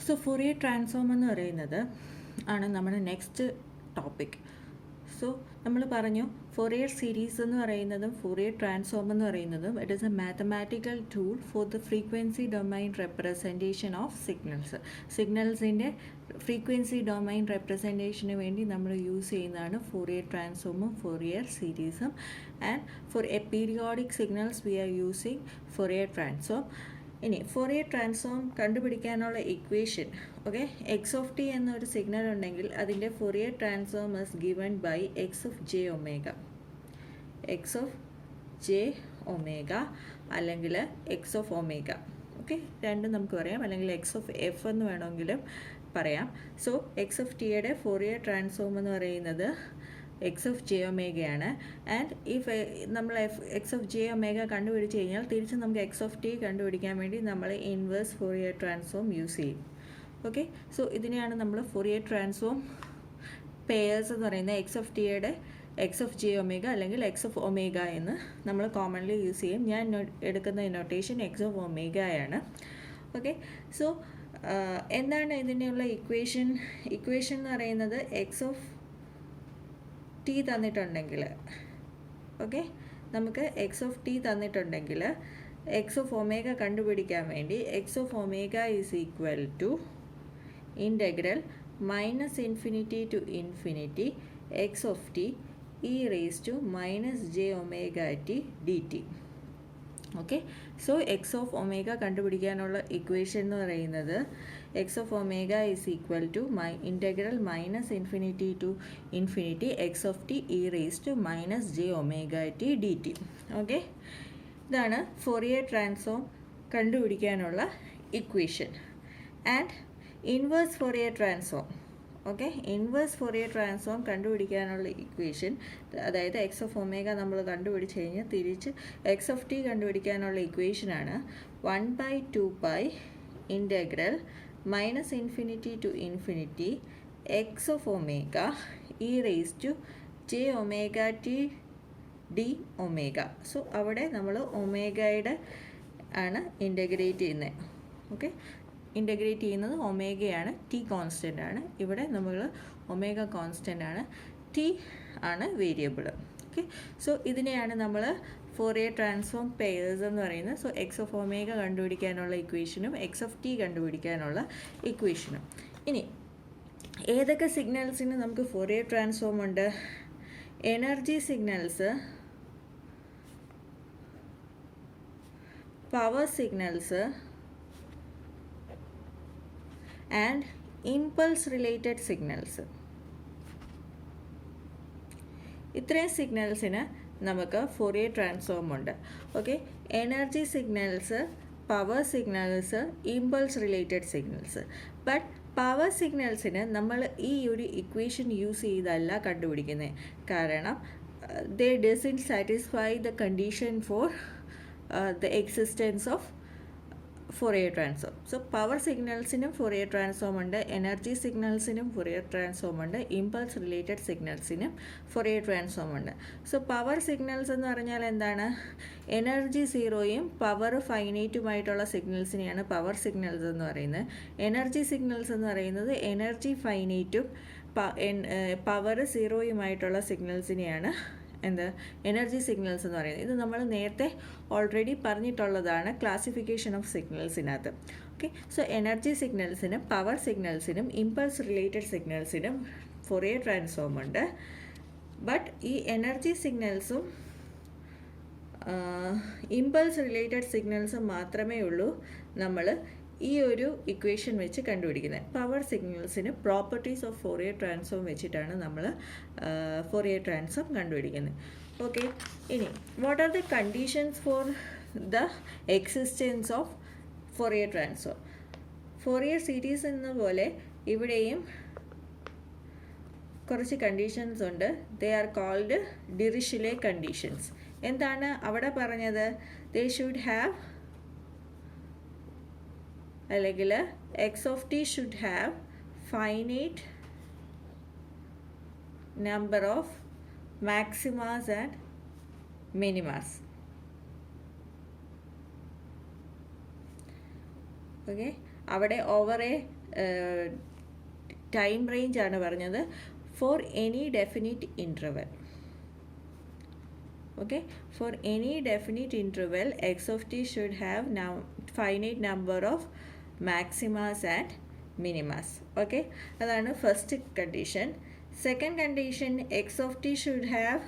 So Fourier transform എന്ന് പറയുന്നത് ആണ് നമ്മുടെ നെക്സ്റ്റ് ടോപ്പിക്. സോ നമ്മൾ പറഞ്ഞു Fourier സീരീസ് എന്ന് പറയുന്നതും Fourier ട്രാൻസ്ഫോം എന്ന് പറയുന്നതും it is a mathematical tool for the frequency domain representation of signals. സിഗ്നൽസിൻ്റെ ഫ്രീക്വൻസി ഡൊമൈൻ റെപ്രസെൻറ്റേഷന് വേണ്ടി നമ്മൾ യൂസ് ചെയ്യുന്നതാണ് Fourier ട്രാൻസ്ഫോമും Fourier സീരീസും. And for a periodic signals we are using Fourier transform. ഇനി Fourier ട്രാൻസ്ഫോം കണ്ടുപിടിക്കാനുള്ള equation, okay, X of T എന്നൊരു സിഗ്നൽ ഉണ്ടെങ്കിൽ അതിൻ്റെ Fourier transform is given by X of J omega. X of J omega അല്ലെങ്കിൽ X of omega, okay, രണ്ടും നമുക്ക് പറയാം. അല്ലെങ്കിൽ എക്സ് ഓഫ് എഫ് എന്ന് വേണമെങ്കിലും പറയാം. സോ എക്സ് ഓഫ് ടിയുടെ Fourier ട്രാൻസ്ഫോം എന്ന് പറയുന്നത് എക്സ് ഓഫ് ജെ ഒമേഗയാണ്. ആൻഡ് ഇഫ് നമ്മൾ എക്സ് ഓഫ് ജെ ഒമേഗ കണ്ടുപിടിച്ച് കഴിഞ്ഞാൽ തിരിച്ച് നമുക്ക് എക്സ് ഓഫ് ടി കണ്ടുപിടിക്കാൻ വേണ്ടി നമ്മൾ ഇൻവേഴ്സ് Fourier ട്രാൻസ്ഫോം യൂസ് ചെയ്യും. ഓക്കെ, സോ ഇതിനെയാണ് നമ്മൾ Fourier ട്രാൻസ്ഫോം പെയേഴ്സ് എന്ന് പറയുന്നത്. എക്സ് ഓഫ് ടിയുടെ എക്സ് ഓഫ് ജെ ഒമേഗ അല്ലെങ്കിൽ എക്സ് ഓഫ് ഒമേഗ എന്ന് നമ്മൾ കോമൺലി യൂസ് ചെയ്യും. ഞാൻ എടുക്കുന്ന നൊട്ടേഷൻ എക്സ് ഓഫ് ഒമേഗയാണ്. ഓക്കെ, സോ എന്താണ് ഇതിനുള്ള ഇക്വേഷൻ എന്ന് പറയുന്നത് എക്സ് ഓഫ് ടി തന്നിട്ടുണ്ടെങ്കിൽ, ഓക്കെ, നമുക്ക് എക്സ് ഓഫ് ടി തന്നിട്ടുണ്ടെങ്കിൽ എക്സ് ഓഫ് ഒമേഗ കണ്ടുപിടിക്കാൻ വേണ്ടി X of omega is equal to integral minus infinity to infinity X of t e raise to minus j omega t D t. Okay, so X of omega കണ്ടുപിടിക്കാനുള്ള equation എന്ന് പറയുന്നത് X of omega is equal to integral minus infinity to infinity X of t e raise to minus j omega t D t. Okay, ഇതാണ് Fourier transform കണ്ടുപിടിക്കാനുള്ള equation. And inverse Fourier transform, okay, inverse Fourier transform കണ്ടുപിടിക്കാനുള്ള equation, അതായത് x of omega നമ്മൾ കണ്ടുപിടിച്ച് കഴിഞ്ഞാൽ തിരിച്ച് x of t കണ്ടുപിടിക്കാനുള്ള ഇക്വേഷനാണ് 1/2 pi integral minus infinity to infinity X of omega e raise to j omega t d omega. So അവിടെ നമ്മൾ ഒമേഗയുടെ ആണ് ഇൻ്റഗ്രേറ്റ് ചെയ്യുന്നത്. ഓക്കെ, ഇൻ്റഗ്രേറ്റ് ചെയ്യുന്നത് ഒമേഗയാണ്, ടി കോൺസ്റ്റൻ്റ് ആണ്. ഇവിടെ നമ്മൾ ഒമേഗ കോൺസ്റ്റൻ്റ് ആണ്, ടി ആണ് വേരിയബിൾ. ഓക്കെ, സോ ഇതിനെയാണ് നമ്മൾ Fourier ട്രാൻസ്ഫോം പെയേഴ്സ് എന്ന് പറയുന്നത്. സോ എക്സ് ഓഫ് ഒമേഗ കണ്ടുപിടിക്കാനുള്ള ഇക്വേഷനും എക്സ് ഓഫ് ടി കണ്ടുപിടിക്കാനുള്ള ഇക്വേഷനും. ഇനി ഏതൊക്കെ സിഗ്നൽസിന് നമുക്ക് Fourier ട്രാൻസ്ഫോം ഉണ്ട്? Energy signals, power signals and impulse related signals. ഇത്രയും സിഗ്നൽസിന് നമുക്ക് Fourier ട്രാൻസ്ഫോം ഉണ്ട്. Okay, energy signals, power signals, impulse related signals. But power സിഗ്നൽസിന് നമ്മൾ ഈ ഒരു ഇക്വേഷൻ യൂസ് ചെയ്തല്ല കണ്ടുപിടിക്കുന്നത്. കാരണം they doesn't satisfy the condition for the existence of Fourier transform. So power സിഗ്നൽസിനും Fourier ട്രാൻസ്ഫോം ഉണ്ട്, എനർജി സിഗ്നൽസിനും Fourier ട്രാൻസ്ഫോം ഉണ്ട്, ഇമ്പൾസ് റിലേറ്റഡ് സിഗ്നൽസിനും Fourier ട്രാൻസ്ഫോം ഉണ്ട്. സോ പവർ സിഗ്നൽസ് എന്ന് പറഞ്ഞാൽ എന്താണ്? എനർജി സീറോയും പവർ ഫൈനൈറ്റുമായിട്ടുള്ള സിഗ്നൽസിനെയാണ് പവർ സിഗ്നൽസ് എന്ന് പറയുന്നത്. എനർജി സിഗ്നൽസ് എന്ന് പറയുന്നത് എനർജി ഫൈനൈറ്റും പവർ സീറോയുമായിട്ടുള്ള സിഗ്നൽസിനെയാണ് എനർജി സിഗ്നൽസ് എന്ന് പറയുന്നത്. ഇത് നമ്മൾ നേരത്തെ ഓൾറെഡി പറഞ്ഞിട്ടുള്ളതാണ് ക്ലാസിഫിക്കേഷൻ ഓഫ് സിഗ്നൽസിനകത്ത്. ഓക്കെ, സോ എനർജി സിഗ്നൽസിനും പവർ സിഗ്നൽസിനും ഇമ്പൾസ് റിലേറ്റഡ് സിഗ്നൽസിനും Fourier ട്രാൻസ്ഫോം ഉണ്ട്. ബട്ട് ഈ എനർജി സിഗ്നൽസും ഇമ്പൾസ് റിലേറ്റഡ് സിഗ്നൽസും മാത്രമേ ഉള്ളൂ നമ്മൾ ഈ ഒരു ഇക്വേഷൻ വെച്ച് കണ്ടുപിടിക്കുന്നത്. പവർ സിഗ്നൽസിന് പ്രോപ്പർട്ടീസ് ഓഫ് Fourier ട്രാൻസ്ഫോം വെച്ചിട്ടാണ് നമ്മൾ Fourier ട്രാൻസ്ഫോം കണ്ടുപിടിക്കുന്നത്. ഓക്കെ, ഇനി what are the conditions for the existence of Fourier transform? Fourier series എന്ന പോലെ ഇവിടെയും കുറച്ച് കണ്ടീഷൻസ് ഉണ്ട്. They are called Dirichlet conditions. എന്താണ് അവിടെ പറഞ്ഞത്? ദേ ഷുഡ് ഹാവ്, അല്ലെങ്കിൽ X of T should have finite number of maximas and minimas. Okay, അവിടെ ഓവർ എ ടൈം റേഞ്ച് ആണ് പറഞ്ഞത് for any definite interval. Okay, for any definite interval x of t should have now finite number of maximas and minimas. Okay, അതാണ് first condition. Second condition x of t should have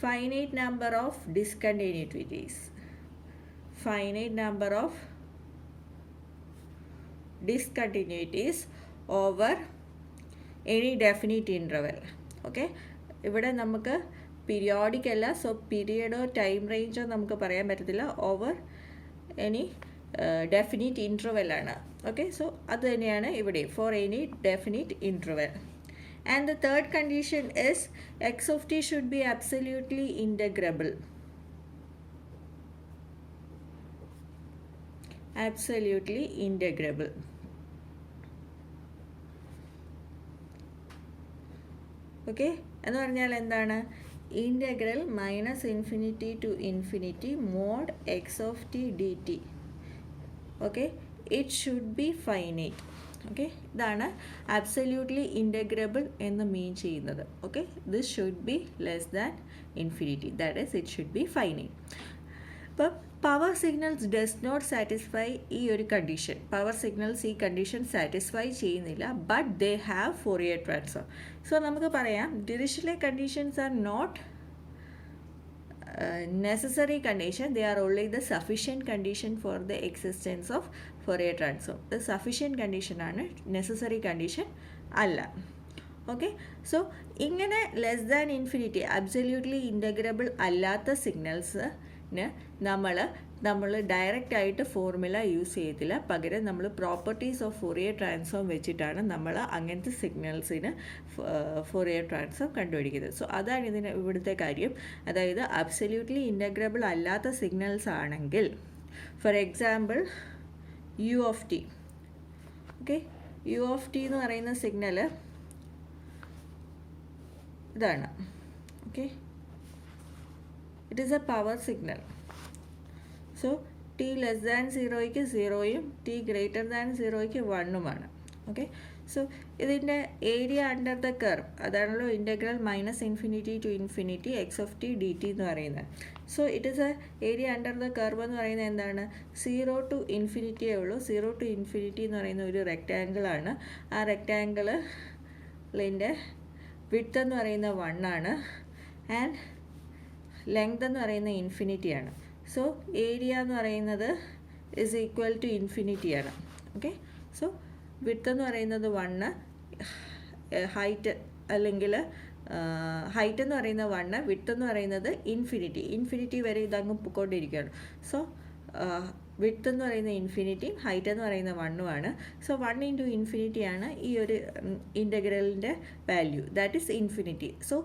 finite number of discontinuities. Finite number of discontinuities over any definite interval. Okay, ഇവിടെ നമുക്ക് periodic അല്ല, so പീരിയഡോ time റേഞ്ചോ നമുക്ക് പറയാൻ പറ്റത്തില്ല, over any definite interval ആണ്. Okay, so അത് തന്നെയാണ് ഇവിടെ for any definite interval. And the third condition is x of T should be absolutely integrable. Absolutely integrable. Okay, എന്ന് പറഞ്ഞാൽ എന്താണ്? Integral minus infinity to infinity mod x of T D t. Okay, it should be finite. Okay, ഇതാണ് absolutely integrable എന്ന് mean ചെയ്യുന്നത്. Okay, this should be less than infinity, that is it should be finite. അപ്പം power signals does not satisfy ഈ ഒരു condition. Power signals ഈ condition satisfy ചെയ്യുന്നില്ല, but they have Fourier transform. So നമുക്ക് പറയാം Dirichlet conditions are not necessary condition, they are only the sufficient condition for the existence of Fourier transform. The sufficient condition ആണ്, necessary condition അല്ല. Okay, so ഇങ്ങനെ less than infinity absolutely integrable അല്ലാത്ത സിഗ്നൽസിന് നമ്മൾ direct ആയിട്ട് formula use ചെയ്യത്തില്ല, പകരം നമ്മൾ properties of Fourier transform വെച്ചിട്ടാണ് നമ്മൾ അങ്ങനത്തെ സിഗ്നൽസിന് ഫോറിയർ ട്രാൻസ്ഫോം കണ്ടുപിടിക്കുന്നത്. സോ അതാണ് ഇവിടുത്തെ കാര്യം. അതായത് അബ്സല്യൂട്ട്ലി ഇൻ്റഗ്രബിൾ അല്ലാത്ത സിഗ്നൽസ് ആണെങ്കിൽ, for example U of T. Okay, U of T എന്ന് പറയുന്ന സിഗ്നൽ ഇതാണ്. Okay, it is a power signal. So T less than സീറോയ്ക്ക് സീറോയും ടി ഗ്രേറ്റർ ദാൻ സീറോയ്ക്ക് വണ്ണുമാണ്. ഓക്കെ, സോ ഇതിൻ്റെ ഏരിയ അണ്ടർ ദ കർവ്, അതാണല്ലോ integral minus infinity to infinity X of T D T എന്ന് പറയുന്നത്. So it is A area under the curve എന്ന് പറയുന്നത് എന്താണ്? 0 to ഇൻഫിനിറ്റിയേ ഉള്ളൂ. 0 to ഇൻഫിനിറ്റി എന്ന് പറയുന്ന ഒരു റെക്റ്റാങ്കിളാണ്. ആ റെക്റ്റാങ്കിളിൻ്റെ വിഡ്ത്ത് എന്ന് പറയുന്ന 1 ആണ്, ആൻഡ് ലെങ്ത് എന്ന് പറയുന്ന ഇൻഫിനിറ്റിയാണ്. സോ ഏരിയ എന്ന് പറയുന്നത് ഇസ് ഈക്വൽ ടു ഇൻഫിനിറ്റിയാണ്. ഓക്കെ, സോ വിഡ്ത്ത് എന്ന് പറയുന്നത് 1, ഹൈറ്റ് അല്ലെങ്കിൽ ഹൈറ്റ് എന്ന് പറയുന്നത് 1, വിഡ്ത്ത് എന്ന് പറയുന്നത് ഇൻഫിനിറ്റി വരെ ഇതങ്ങ് പൊയ്ക്കൊണ്ടിരിക്കുകയാണ്. സോ വിഡ്ത്ത് എന്ന് പറയുന്ന ഇൻഫിനിറ്റിയും ഹൈറ്റ് എന്ന് പറയുന്ന 1ഉമാണ്. സോ 1 ഇൻറ്റു ഇൻഫിനിറ്റിയാണ് ഈ ഒരു ഇൻ്റഗ്രലിൻ്റെ value, that is infinity. So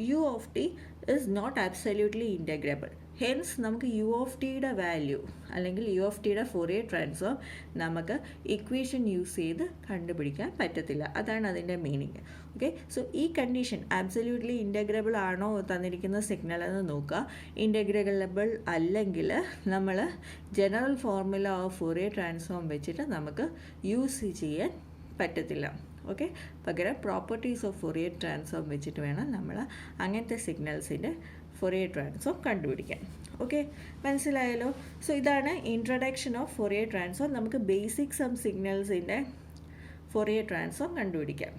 U of T is not absolutely integrable. Hence നമുക്ക് യു ഓഫ് ടിയുടെ വാല്യൂ അല്ലെങ്കിൽ യു ഓഫ് ടിയുടെ ഫോറിയർ ട്രാൻസ്ഫോം നമുക്ക് ഇക്വേഷൻ യൂസ് ചെയ്ത് കണ്ടുപിടിക്കാൻ പറ്റത്തില്ല. അതാണ് അതിൻ്റെ മീനിങ്. ഓക്കെ, സോ ഈ കണ്ടീഷൻ അബ്സല്യൂട്ട്ലി ഇൻ്റഗ്രബിൾ ആണോ തന്നിരിക്കുന്ന സിഗ്നൽ എന്ന് നോക്കുക. ഇൻ്റഗ്രബിൾ അല്ലെങ്കിൽ നമ്മൾ general formula of Fourier transform വെച്ചിട്ട് നമുക്ക് യൂസ് ചെയ്യാൻ പറ്റത്തില്ല. ഓക്കെ, പകരം പ്രോപ്പർട്ടീസ് ഓഫ് ഫോറിയർ ട്രാൻസ്ഫോം വെച്ചിട്ട് വേണം നമ്മൾ അങ്ങനത്തെ സിഗ്നൽസിൻ്റെ ഫോറിയർ ട്രാൻസ്ഫോം കണ്ടുപിടിക്കാൻ. ഓക്കെ, മനസ്സിലായല്ലോ? സോ ഇതാണ് ഇൻട്രൊഡക്ഷൻ ഓഫ് ഫോറിയർ ട്രാൻസ്ഫോം. നമുക്ക് ബേസിക് സം സിഗ്നൽസിൻ്റെ ഫോറിയർ ട്രാൻസ്ഫോം കണ്ടുപിടിക്കാം.